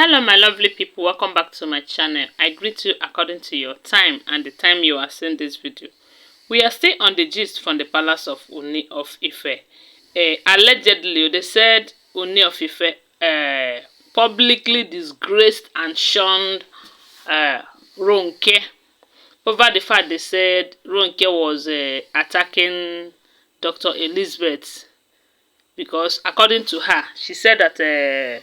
Hello my lovely people, welcome back to my channel. I greet you according to your time and the time you are seeing this video. We are still on the gist from the palace of Ooni of Ife. Allegedly, they said Ooni of Ife publicly disgraced and shunned Ronke over the fact they said Ronke was attacking Dr. Elizabeth because according to her, she said that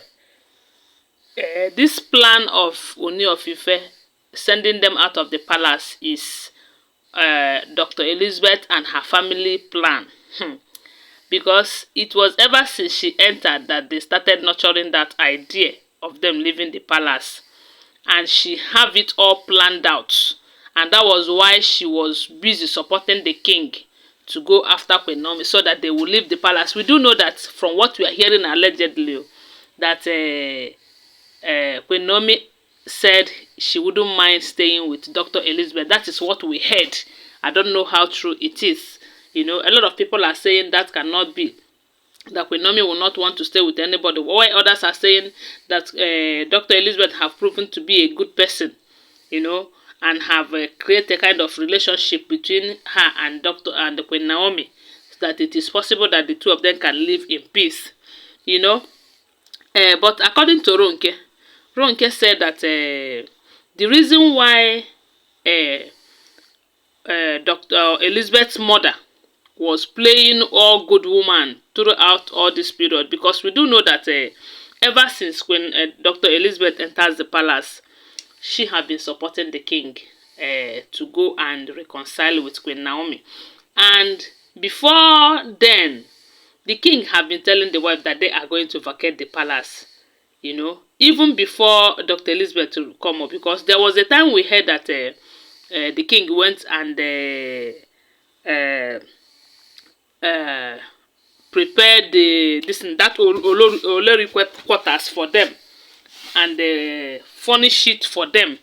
this plan of Ooni of Ife sending them out of the palace is Dr. Elizabeth and her family plan. Because it was ever since she entered that they started nurturing that idea of them leaving the palace. And she have it all planned out. And that was why she was busy supporting the king to go after Queen Naomi so that they will leave the palace. We do know that from what we are hearing allegedly, that Queen Naomi said she wouldn't mind staying with Dr. Elizabeth. That is what we heard. I don't know how true it is. You know, a lot of people are saying that cannot be. That Queen Naomi will not want to stay with anybody. While others are saying that Dr. Elizabeth have proven to be a good person, you know, and have created a kind of relationship between her and the Queen Naomi, so that it is possible that the two of them can live in peace, you know. But according to Ronke said that the reason why Dr. Elizabeth's mother was playing all good woman throughout all this period, because we do know that ever since when Dr. Elizabeth enters the palace, she have been supporting the king to go and reconcile with Queen Naomi. And before then, the king have been telling the wife that they are going to vacate the palace, you know, even before Dr. Elizabeth to come up, because there was a time we heard that the king went and prepared that ololri quarters for them and furnish it for them.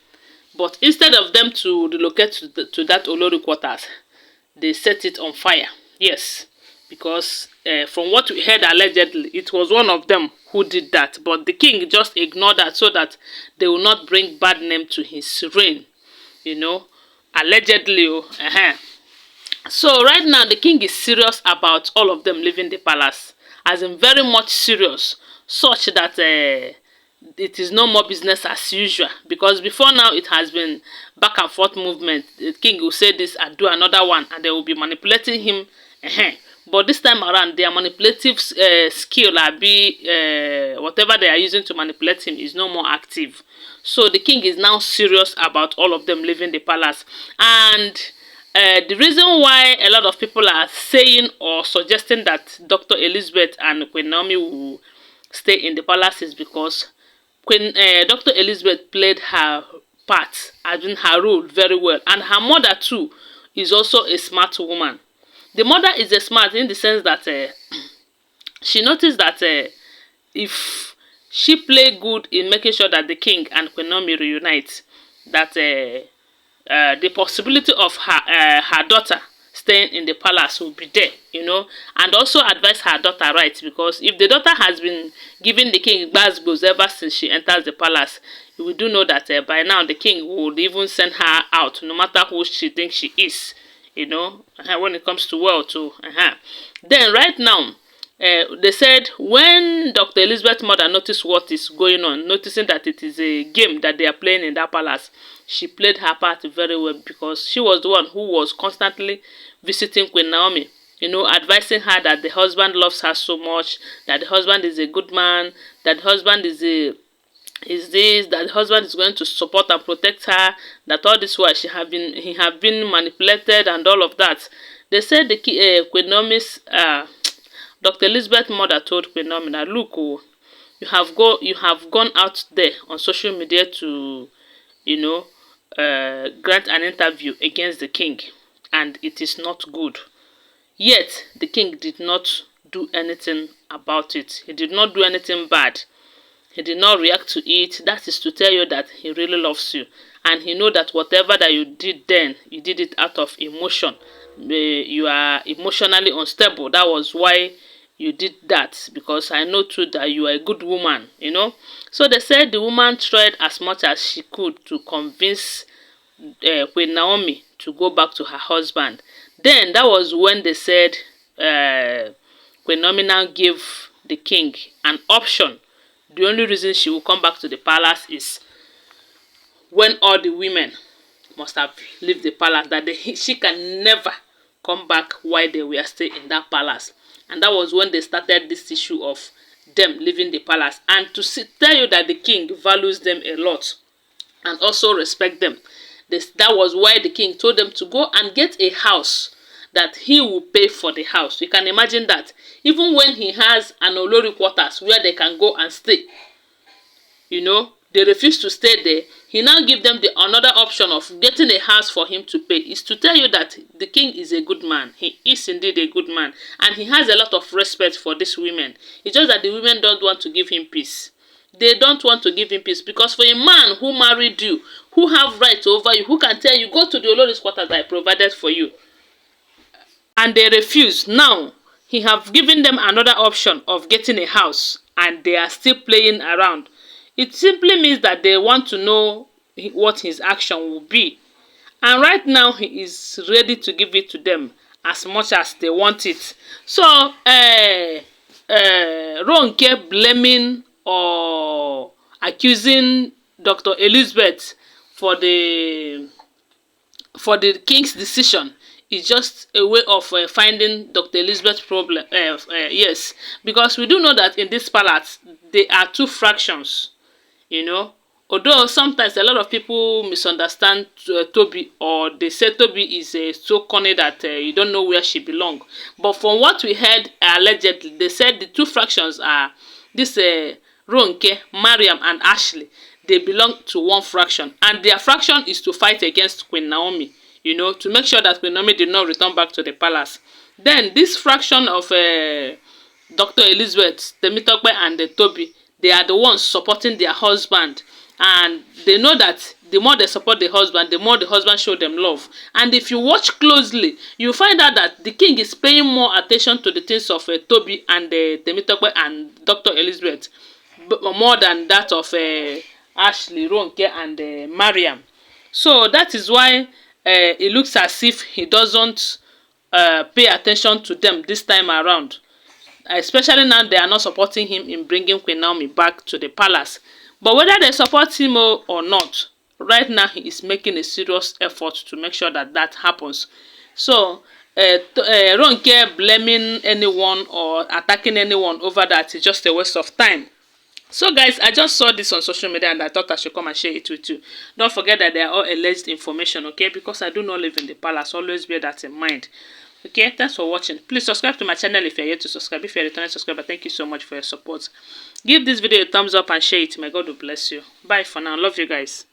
But instead of them to relocate to that ololri quarters, they set it on fire. Yes, because from what we heard allegedly, it was one of them who did that. But the king just ignored that so that they will not bring bad name to his reign, you know, allegedly. So right now the king is serious about all of them leaving the palace, as in very much serious, such that it is no more business as usual. Because before now it has been back and forth movement. The king will say this and do another one, and they will be manipulating him. But this time around, their manipulative skill, whatever they are using to manipulate him, is no more active. So the king is now serious about all of them leaving the palace. And the reason why a lot of people are saying or suggesting that Dr. Elizabeth and Queen Naomi will stay in the palace is because Dr. Elizabeth played her part, as in her role, very well. And her mother too is also a smart woman. The mother is a smart in the sense that she noticed that if she play good in making sure that the king and Queen Naomi reunite, that the possibility of her daughter staying in the palace will be there, you know, and also advise her daughter right, because if the daughter has been giving the king gbasgbos ever since she enters the palace, we do know that by now the king would even send her out, no matter who she thinks she is, you know, when it comes to wealth too. Then right now, they said when Dr. Elizabeth's mother noticed what is going on, noticing that it is a game that they are playing in that palace, she played her part very well, because she was the one who was constantly visiting Queen Naomi, you know, advising her that the husband loves her so much, that the husband is a good man, that the husband is that the husband is going to support and protect her, that all this while he have been manipulated and all of that. They said the Queen Naomi's Dr. Elizabeth's mother told Queen Naomi that, look, oh, you have gone out there on social media to, you know, grant an interview against the king, and it is not good. Yet the king did not do anything about it. He did not do anything bad. He did not react to it. That is to tell you that he really loves you, and he know that whatever that you did then, you did it out of emotion. You are emotionally unstable. That was why you did that, because I know too that you are a good woman, you know. So they said the woman tried as much as she could to convince Queen Naomi to go back to her husband. Then that was when they said Queen Naomi now gave the king an option. The only reason she will come back to the palace is when all the women must have left the palace, that she can never come back while they were still in that palace. And that was when they started this issue of them leaving the palace. And to tell you that the king values them a lot and also respect them, that was why the king told them to go and get a house, that he will pay for the house. You can imagine that. Even when he has an olori quarters where they can go and stay, you know, they refuse to stay there. He now give them another option of getting a house for him to pay. Is to tell you that the king is a good man. He is indeed a good man. And he has a lot of respect for these women. It's just that the women don't want to give him peace. They don't want to give him peace, because for a man who married you, who have rights over you, who can tell you, go to the Olori's quarters I provided for you, and they refuse. Now, he have given them another option of getting a house, and they are still playing around. It simply means that they want to know what his action will be. And right now, he is ready to give it to them as much as they want it. So, Ronke blaming or accusing Dr. Elizabeth for the king's decision is just a way of finding Dr. Elizabeth's problem. Yes, because we do know that in this palace there are two fractions, you know. Although sometimes a lot of people misunderstand Tobi, or they say Tobi is so corny that you don't know where she belongs. But from what we heard allegedly, they said the two fractions are this Ronke, Mariam, and Ashley. They belong to one fraction, and their fraction is to fight against Queen Naomi, you know, to make sure that Queen Naomi did not return back to the palace. Then this fraction of Dr. Elizabeth, Temitope, and Tobi, they are the ones supporting their husband, and they know that the more they support the husband, the more the husband show them love. And if you watch closely, you find out that the king is paying more attention to the things of Tobi and Temitope and Dr. Elizabeth, more than that of Ashley, Ronke, and Mariam. So that is why it looks as if he doesn't pay attention to them this time around. Especially now they are not supporting him in bringing Queen Naomi back to the palace. But whether they support him or not, right now he is making a serious effort to make sure that that happens. So Ronke blaming anyone or attacking anyone over that is just a waste of time. So guys, I just saw this on social media and I thought I should come and share it with you. Don't forget that they are all alleged information, okay? Because I do not live in the palace. Always bear that in mind. Okay, thanks for watching. Please subscribe to my channel if you're yet to subscribe. If you're a returning subscriber, thank you so much for your support. Give this video a thumbs up and share it. May God bless you. Bye for now. Love you guys.